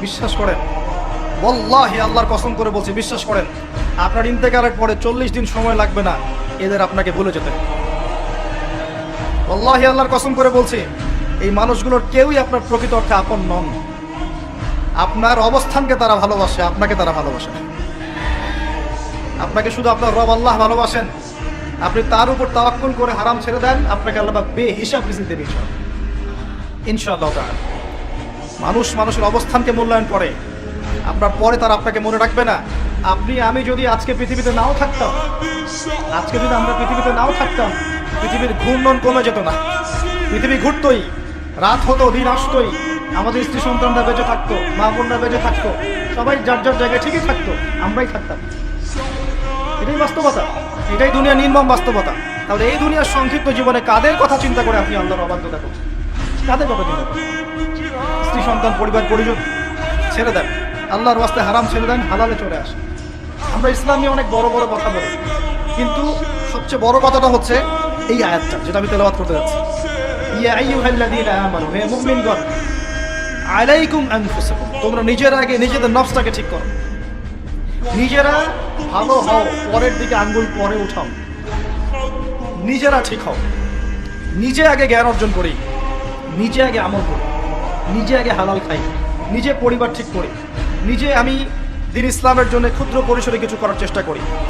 বিশ্বাস করেন, ওয়াল্লাহি আল্লাহর কসম করে বলছি, বিশ্বাস করেন, আপনার ইন্তেকালের পরে 40 দিন সময় লাগবে না এদের আপনাকে ভুলে যেতে। ওয়াল্লাহি আল্লাহর কসম করে বলছি, এই মানুষগুলোর কেউই আপনার প্রকৃত অর্থে আপন নন। আপনার অবস্থানকে তারা ভালোবাসে, আপনাকে তারা ভালোবাসে না। আপনাকে শুধু আপনার রব আল্লাহ ভালোবাসেন, আপনি তার উপর তাওয়াক্কুল করে হারাম ছেড়ে দেন, আপনাকে আল্লাহ বেহিসাব রিজিক দেবে ইনশাআল্লাহ তাআলা। মানুষ মানুষের অবস্থানকে মূল্যায়ন করে, আপনার পরে তারা আপনাকে মনে রাখবে না। আপনি আমি যদি আজকে পৃথিবীতে নাও থাকতাম, আজকে যদি আমরা পৃথিবীতে নাও থাকতাম, পৃথিবীর ঘূর্ণন কমে যেত না, পৃথিবী ঘুরতই, রাত হতো, দিন আসতোই, আমাদের স্ত্রী সন্তানরা বেঁচে থাকতো, মা বোনরা বেঁচে থাকতো, সবাই যার যার জায়গায় ঠিকই থাকতো, আমরাই থাকতাম। এটাই বাস্তবতা, এটাই দুনিয়ার নির্মম বাস্তবতা। তাহলে এই দুনিয়ার সংক্ষিপ্ত জীবনে কাদের কথা চিন্তা করে আপনি আল্লাহর অবাধ্যতা করছেন? কাদের কথা চিন্তা করেন? স্ত্রী সন্তান পরিবার পরিজন ছেড়ে দেন, আল্লাহর ওয়াস্তে হারাম ছেড়ে দেন, হালালে চলে আসে। আমরা ইসলাম নিয়ে অনেক বড় বড় কথা বলি, কিন্তু সবচেয়ে বড় কথাটা হচ্ছে এই আয়াতটা যেটা আমি তেলাওয়াত করতে যাচ্ছি। ইয়া আইয়ুহাল্লাযীনা আমানু, হে মুমিনগণ, আলাইকুম আনফুসাকুম, তোমরা নিজেরা আগে নিজেদের নফসটাকে ঠিক করো, নিজেরা ভালো হও, পরের দিকে আঙ্গুল পরে উঠাও, নিজেরা ঠিক হও। নিজে আগে জ্ঞান অর্জন করি, নিজে আগে আমল করি, নিজে আগে হালাল খাই, নিজে পরিবার ঠিক করি, নিজে আমি দ্বীন ইসলামের জন্য ক্ষুদ্র পরিসরে কিছু করার চেষ্টা করি।